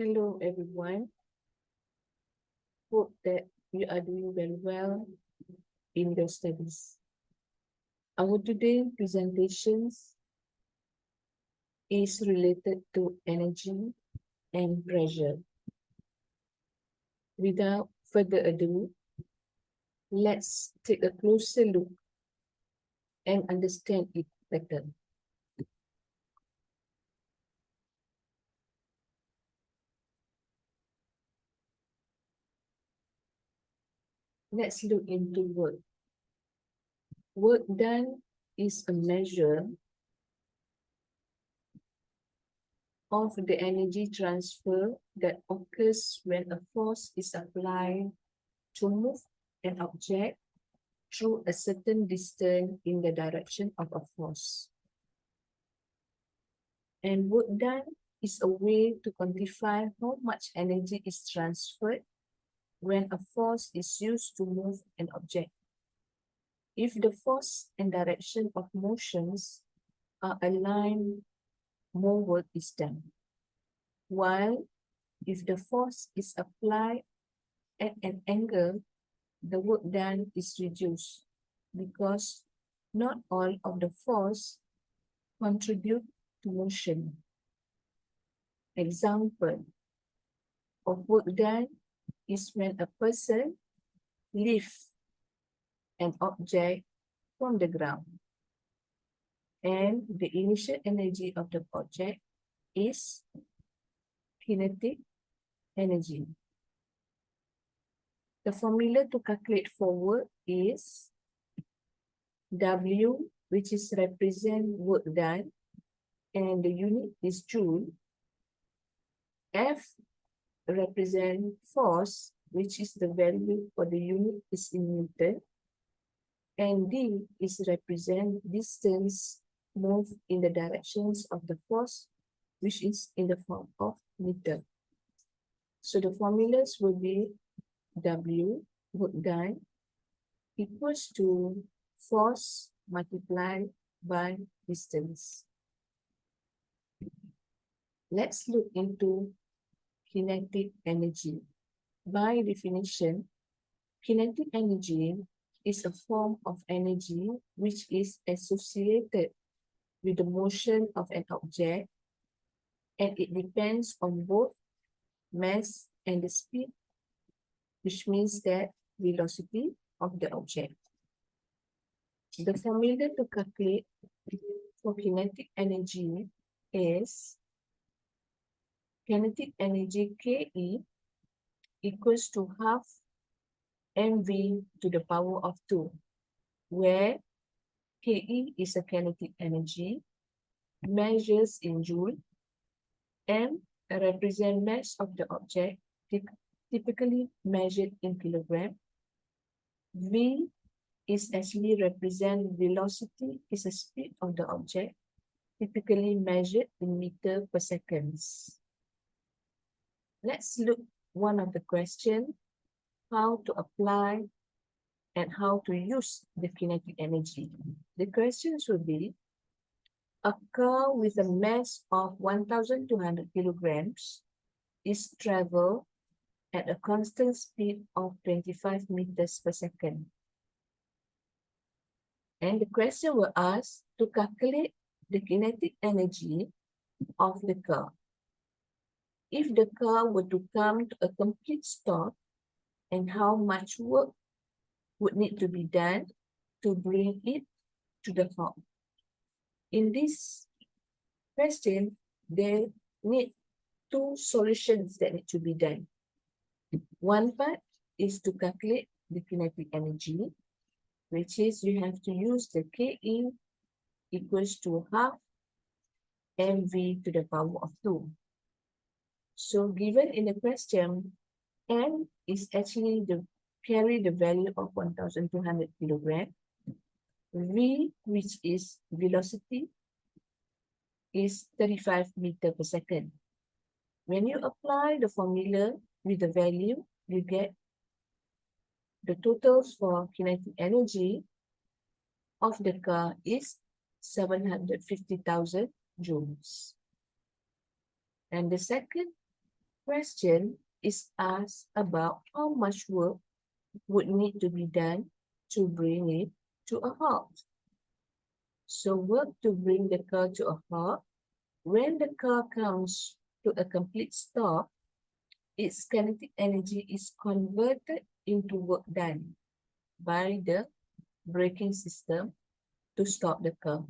Hello everyone. Hope that you are doing very well in your studies. Our today presentations is related to energy and pressure. Without further ado, let's take a closer look and understand it better. Let's look into work. Work done is a measure of the energy transfer that occurs when a force is applied to move an object through a certain distance in the direction of a force. And work done is a way to quantify how much energy is transferred when a force is used to move an object. If the force and direction of motions are aligned, more work is done. While if the force is applied at an angle, the work done is reduced because not all of the force contribute to motion. Example of work done is when a person lifts an object from the ground and the initial energy of the object is kinetic energy. The formula to calculate for work is W, which is represent work done, and the unit is joule. F represent force, which is the value for the unit is in Newton. And D is represent distance moved in the directions of the force, which is in the form of meter. So the formulas will be W, work done, equals to force multiplied by distance. Let's look into kinetic energy. By definition, kinetic energy is a form of energy which is associated with the motion of an object, and it depends on both mass and the speed, which means that velocity of the object. The formula to calculate for kinetic energy is kinetic energy KE equals to half mv to the power of 2, where KE is a kinetic energy, measures in joule, M represent mass of the object, typically measured in kilogram. V is actually represent velocity, is a speed of the object, typically measured in meter per seconds. Let's look one of the question, how to apply and how to use the kinetic energy. The questions will be, a car with a mass of 1,200 kilograms is travel at a constant speed of 25 meters per second. And the question will ask to calculate the kinetic energy of the car. If the car were to come to a complete stop, and how much work would need to be done to bring it to the halt. In this question, there need two solutions that need to be done. One part is to calculate the kinetic energy, which is you have to use the KE equals to half mv to the power of 2. So given in the question, M is actually carry the value of 1,200 kilogram. V, which is velocity, is 35 meter per second. When you apply the formula with the value, you get the totals for kinetic energy of the car is 750,000 joules. And the second Question is asked about how much work would need to be done to bring it to a halt. So work to bring the car to a halt. When the car comes to a complete stop, its kinetic energy is converted into work done by the braking system to stop the car.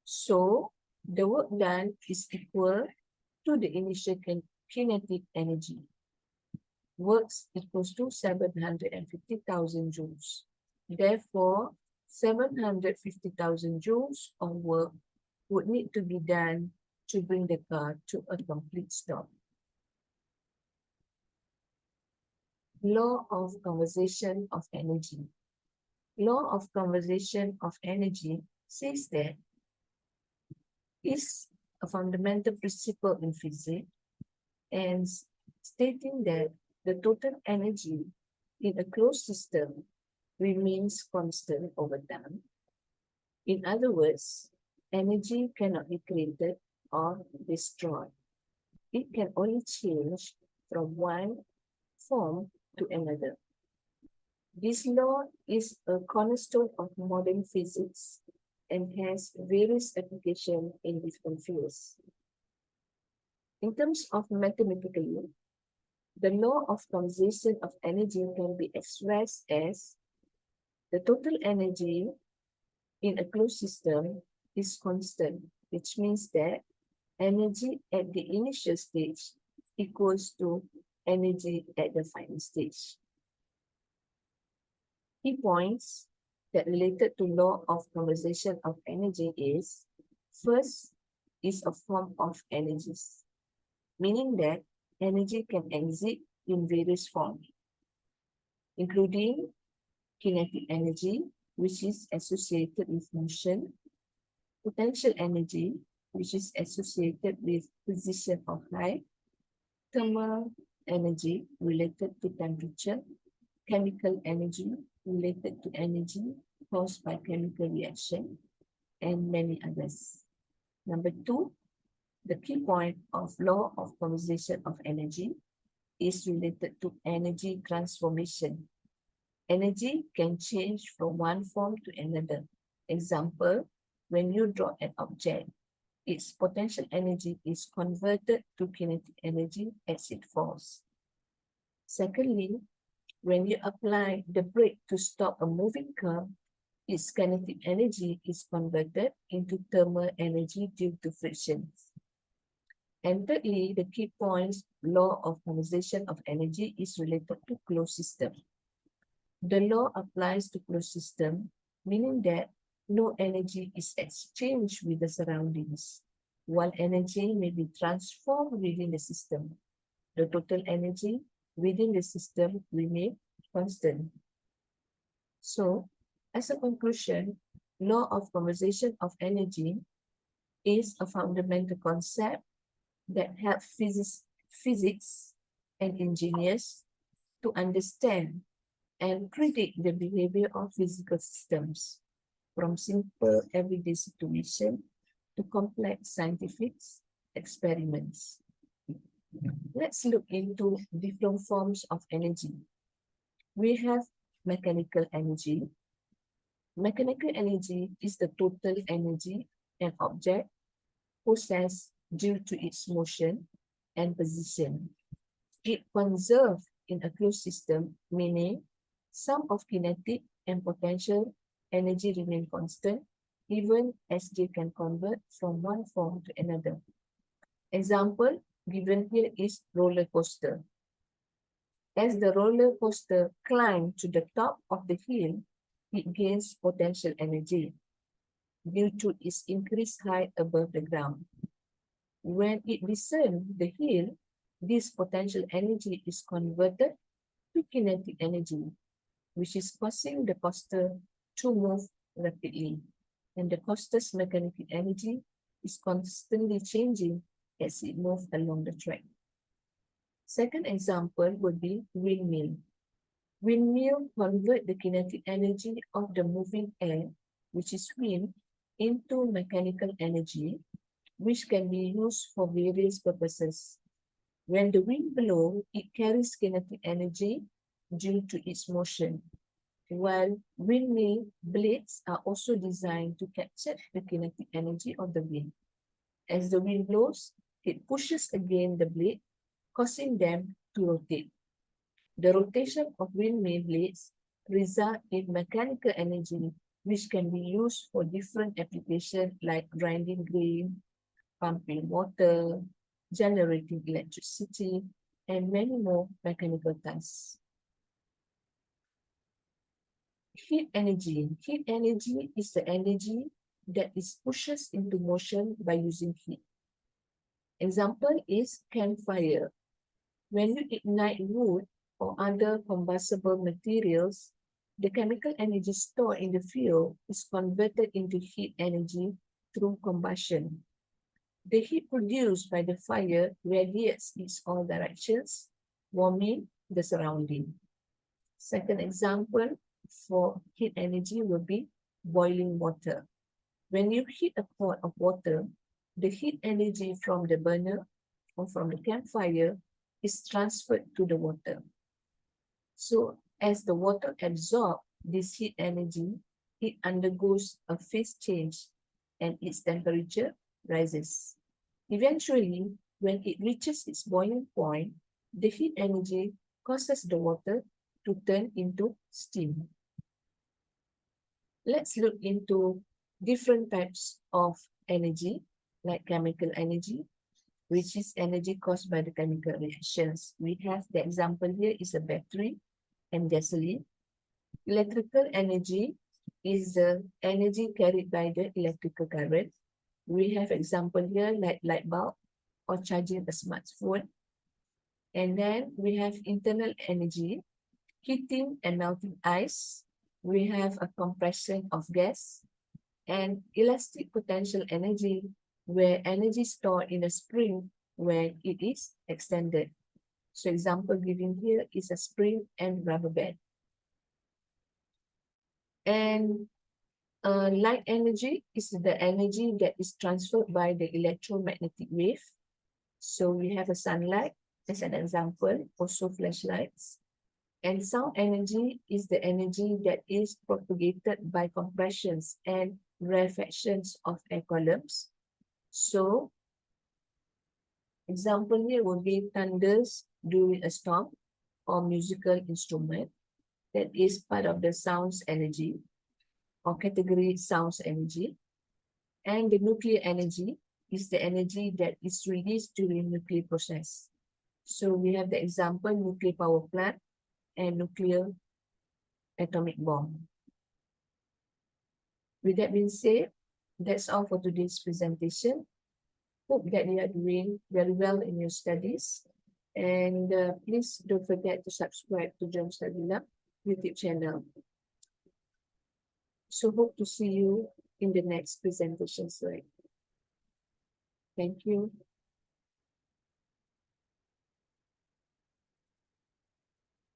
So the work done is equal to the initial kinetic energy. Works equals to 750,000 joules. Therefore, 750,000 joules of work would need to be done to bring the car to a complete stop. Law of conservation of energy. Law of conservation of energy says that is a fundamental principle in physics and stating that the total energy in a closed system remains constant over time. In other words, energy cannot be created or destroyed. It can only change from one form to another. This law is a cornerstone of modern physics and has various applications in different fields. In terms of mathematically, the law of conservation of energy can be expressed as the total energy in a closed system is constant, which means that energy at the initial stage equals to energy at the final stage. Key points that related to law of conservation of energy is, first is a form of energies, meaning that energy can exist in various forms, including kinetic energy, which is associated with motion, potential energy, which is associated with position of light, thermal energy related to temperature, chemical energy related to energy caused by chemical reaction, and many others. Number two, the key point of law of conservation of energy is related to energy transformation. Energy can change from one form to another. Example, when you drop an object, its potential energy is converted to kinetic energy as it falls. Secondly, when you apply the brake to stop a moving car, its kinetic energy is converted into thermal energy due to friction. And thirdly, the key points law of conservation of energy is related to closed system. The law applies to closed system, meaning that no energy is exchanged with the surroundings, while energy may be transformed within the system. The total energy within the system remains constant. So, as a conclusion, law of conservation of energy is a fundamental concept that helps physics and engineers to understand and predict the behavior of physical systems, from simple everyday situation to complex scientific experiments. Let's look into different forms of energy. We have mechanical energy. Mechanical energy is the total energy an object possesses due to its motion and position. It conserves in a closed system, meaning some of kinetic and potential energy remain constant even as they can convert from one form to another. Example given here is roller coaster. As the roller coaster climbs to the top of the hill, it gains potential energy due to its increased height above the ground. When it descends the hill, this potential energy is converted to kinetic energy, which is causing the coaster to move rapidly. And the coaster's mechanical energy is constantly changing as it moves along the track. Second example would be windmill. Windmill convert the kinetic energy of the moving air, which is wind, into mechanical energy, which can be used for various purposes. When the wind blows, it carries kinetic energy due to its motion, while windmill blades are also designed to capture the kinetic energy of the wind. As the wind blows, it pushes against the blade, causing them to rotate. The rotation of windmill blades results in mechanical energy, which can be used for different applications like grinding grain, pumping water, generating electricity, and many more mechanical tasks. Heat energy. Heat energy is the energy that is pushed into motion by using heat. Example is campfire. When you ignite wood or other combustible materials, the chemical energy stored in the fuel is converted into heat energy through combustion. The heat produced by the fire radiates in all directions, warming the surrounding. Second example for heat energy will be boiling water. When you heat a pot of water, the heat energy from the burner or from the campfire is transferred to the water. So as the water absorbs this heat energy, it undergoes a phase change and its temperature rises. Eventually, when it reaches its boiling point, the heat energy causes the water to turn into steam. Let's look into different types of energy, like chemical energy, which is energy caused by the chemical reactions. We have the example here is a battery and gasoline. Electrical energy is the energy carried by the electrical current. We have example here like light bulb or charging a smartphone. And then we have internal energy, heating and melting ice. We have a compression of gas and elastic potential energy, where energy stored in a spring when it is extended. So example given here is a spring and rubber band. And light energy is the energy that is transferred by the electromagnetic wave. So we have a sunlight as an example, also flashlights. And sound energy is the energy that is propagated by compressions and rarefactions of air columns. So, example here will be thunders during a storm or musical instrument that is part of the sounds energy or category sounds energy. And the nuclear energy is the energy that is released during nuclear process. So we have the example nuclear power plant and nuclear atomic bomb. With that being said, that's all for today's presentation. Hope that you are doing very well in your studies. And please don't forget to subscribe to John Study Lab YouTube channel. So hope to see you in the next presentation slide. Thank you.